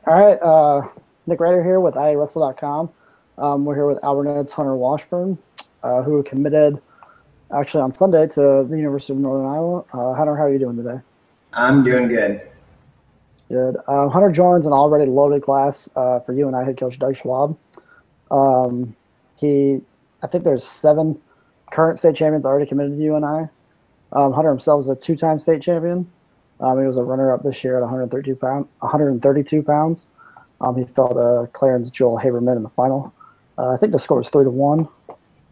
All right, Nick Ryder here with Wrestle.com. We're here with Alburnett's Hunter Washburn, who committed actually on Sunday to the University of Northern Iowa. Hunter, how are you doing today? I'm doing good. Good. Hunter joins an already loaded class for UNI head coach Doug Schwab. Um, I think there's 7 current state champions already committed to UNI. Hunter himself is a 2-time state champion. He was a runner-up this year at 132 pounds. He fell to Clarence Joel Haberman in the final. I think the score was 3-1.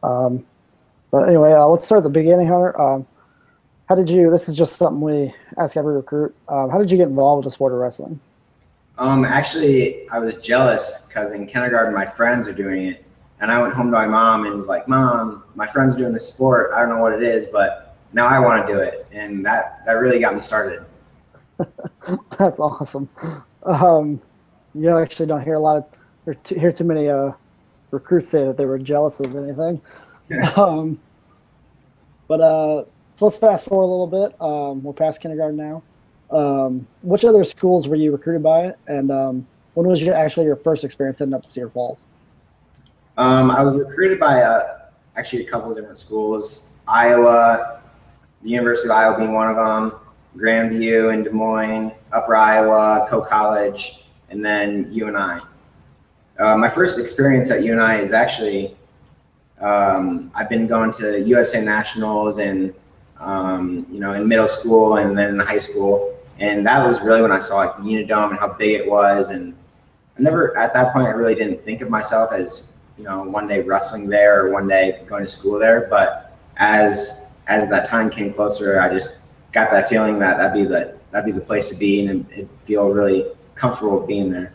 But anyway, let's start at the beginning, Hunter. How did you? This is just something we ask every recruit. How did you get involved with the sport of wrestling? Actually, I was jealous because in kindergarten my friends are doing it, and I went home to my mom and was like, "Mom, my friends are doing this sport. I don't know what it is, but now I want to do it," and that really got me started. That's awesome. You actually don't hear a lot of hear too many recruits say that they were jealous of anything. um, but so let's fast forward a little bit. We're past kindergarten now. Which other schools were you recruited by, and when was your first experience heading up to Cedar Falls? I was recruited by actually a couple of different schools. Iowa, the University of Iowa being one of them, Grandview in Des Moines, Upper Iowa, Coe College, and then UNI. My first experience at UNI is actually I've been going to USA Nationals and in middle school and then in high school, and that was really when I saw like the Unidome and how big it was. And I never at that point I really didn't think of myself as one day wrestling there or one day going to school there. But as that time came closer, I just got that feeling that that'd be the place to be, and it feel really comfortable being there.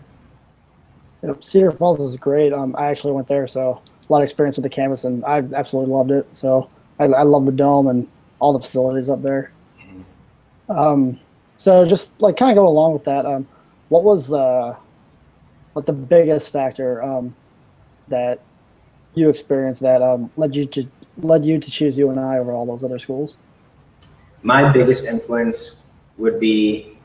Yep, Cedar Falls is great. I actually went there, so a lot of experience with the campus, and I absolutely loved it. So I love the dome and all the facilities up there. So just like kind of go along with that. What was the biggest factor that you experienced that led you to choose UNI over all those other schools? My biggest influence would be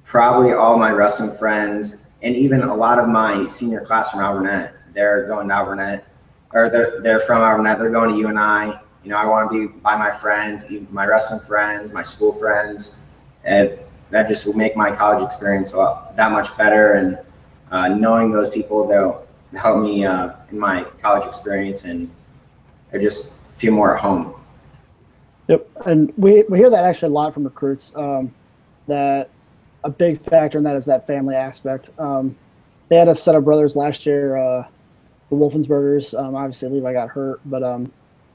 probably all my wrestling friends, and even a lot of my senior class from Alburnett. They're going to Alburnett, or they're from Alburnett. They're going to UNI. I want to be by my friends, my wrestling friends, my school friends, and that just will make my college experience that much better. And knowing those people, they'll help me in my college experience, and I just feel more at home. Yep, and we hear that actually a lot from recruits, that a big factor in that is that family aspect. They had a set of brothers last year, the Wolfensbergers. Obviously, Levi got hurt, but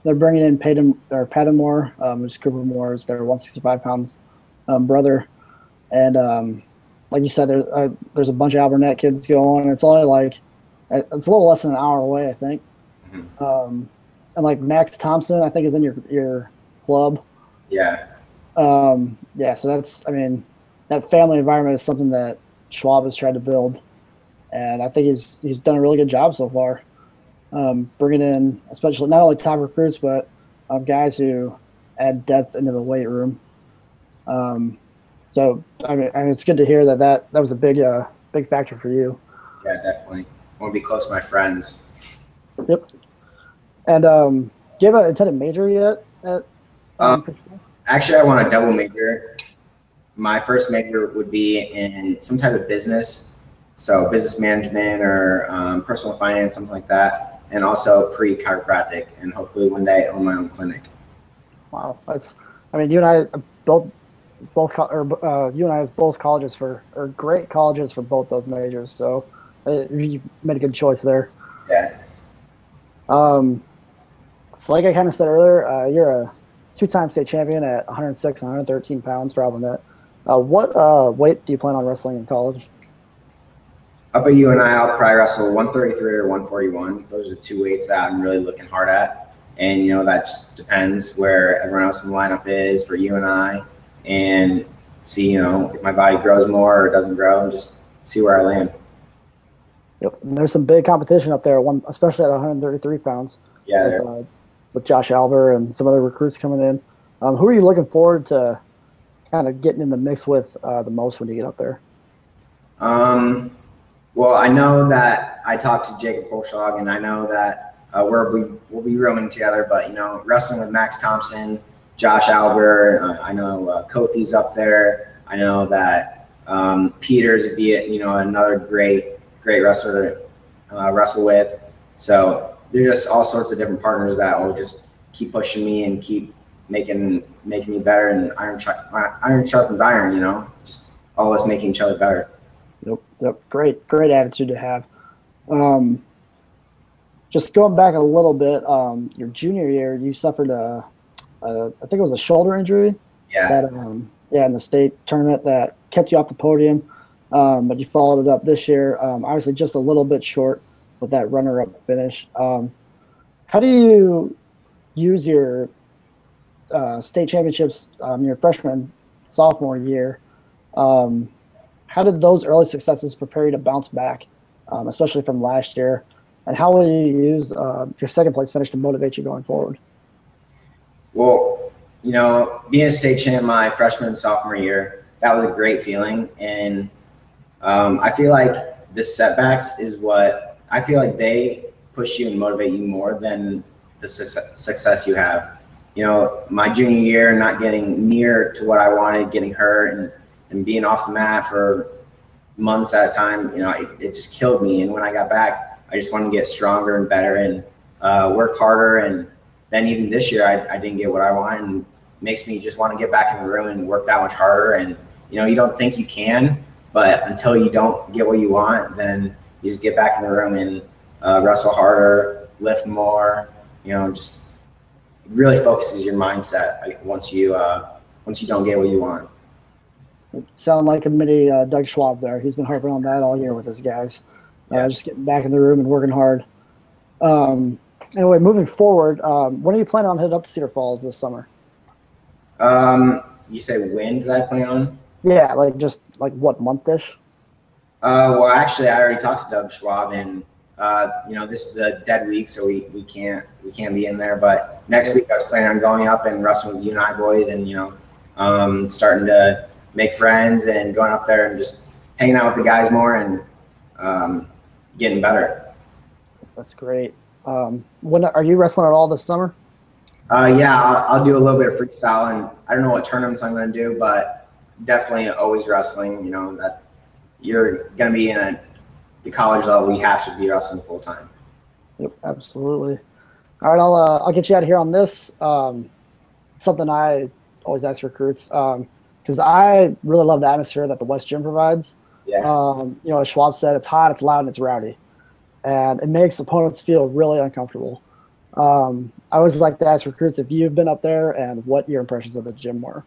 they're bringing in Patton Moore, which is Cooper Moore's their 165 pounds brother. And like you said, there's a bunch of Alburnett kids going. It's only it's a little less than an hour away, I think. And like Max Thompson, I think, is in your club. Yeah. Yeah. So that family environment is something that Schwab has tried to build, and I think he's done a really good job so far. Bringing in, especially not only top recruits, but guys who add depth into the weight room. So it's good to hear that was a big factor for you. Yeah, definitely. I want to be close to my friends. Yep. And do you have an intended major yet? Actually, I want a double major. My first major would be in some type of business, so business management or personal finance, something like that, and also pre-chiropractic, and hopefully one day own my own clinic. Wow, you and I UNI has both colleges great colleges for both those majors, so you made a good choice there. Yeah. So like I kind of said earlier, you're a 2-time state champion at 106 and 113 pounds for Alburnett. What weight do you plan on wrestling in college? Up at UNI, I'll probably wrestle 133 or 141. Those are the 2 weights that I'm really looking hard at. And, that just depends where everyone else in the lineup is for UNI, and see, if my body grows more or doesn't grow, and just see where I land. Yep. And there's some big competition up there, especially at 133 pounds. Yeah. With Josh Alber and some other recruits coming in. Who are you looking forward to kind of getting in the mix with the most when you get up there? Well, I know that I talked to Jacob Kolschlag, and I know that we'll be rooming together. But wrestling with Max Thompson, Josh Albert, I know Kofi's up there. I know that Peters would be another great wrestler to wrestle with. So there's just all sorts of different partners that will just keep pushing me and keep making me better. And iron sharpens iron. Just all us making each other better. Yep. Great attitude to have. Just going back a little bit, your junior year, you suffered I think it was a shoulder injury. Yeah. That in the state tournament that kept you off the podium, but you followed it up this year. Obviously, just a little bit short with that runner-up finish. How do you use your state championships your freshman, sophomore year? How did those early successes prepare you to bounce back, especially from last year? And how will you use your second place finish to motivate you going forward? Well, being a state champ my freshman and sophomore year, that was a great feeling. And I feel like the setbacks is what I feel like they push you and motivate you more than the success you have. My junior year, not getting near to what I wanted, getting hurt and being off the mat for months at a time, it just killed me. And when I got back, I just wanted to get stronger and better and work harder. And then even this year, I didn't get what I wanted, and makes me just want to get back in the room and work that much harder. And, you don't think you can, but until you don't get what you want, then you just get back in the room and wrestle harder, lift more, just really focuses your mindset once you don't get what you want. Sound like a mini Doug Schwab there. He's been harping on that all year with his guys. Just getting back in the room and working hard. Anyway, moving forward, when are you planning on heading up to Cedar Falls this summer? You say when did I plan on? Yeah, just what month-ish? Well, actually, I already talked to Doug Schwab, and this is the dead week, so we can't be in there. But next week, I was planning on going up and wrestling with UNI boys, and starting to make friends and going up there and just hanging out with the guys more and getting better. That's great. When are you wrestling at all this summer? Yeah, I'll do a little bit of freestyle, and I don't know what tournaments I'm going to do, but definitely always wrestling. That you're going to be in the college level, you have to be wrestling full time. Yep, absolutely. All right, I'll get you out of here on this. Something I always ask recruits, because I really love the atmosphere that the West Gym provides. Yeah. As Schwab said, it's hot, it's loud, and it's rowdy, and it makes opponents feel really uncomfortable. I always like to ask recruits if you've been up there and what your impressions of the gym were.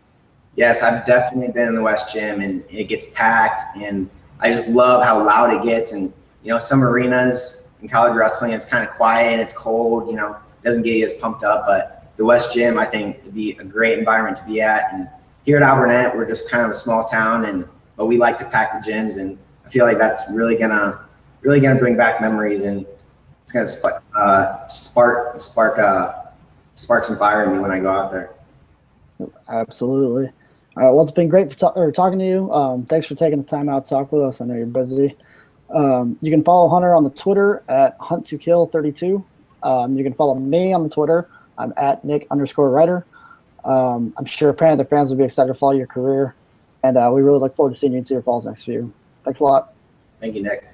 Yes, I've definitely been in the West Gym, and it gets packed, and I just love how loud it gets. And some arenas in college wrestling, it's kind of quiet and it's cold. It doesn't get you as pumped up. But the West Gym, I think, would be a great environment to be at. And here at Alburnett, we're just kind of a small town, but we like to pack the gyms, and I feel like that's really gonna bring back memories, and it's gonna spark some fire in me when I go out there. Absolutely. Well, it's been great talking to you. Thanks for taking the time out to talk with us. I know you're busy. You can follow Hunter on the Twitter at hunt2kill32. You can follow me on the Twitter. I'm at Nick_Ryder. I'm sure Panther fans will be excited to follow your career, and we really look forward to seeing you in Cedar Falls next year. Thanks a lot. Thank you, Nick.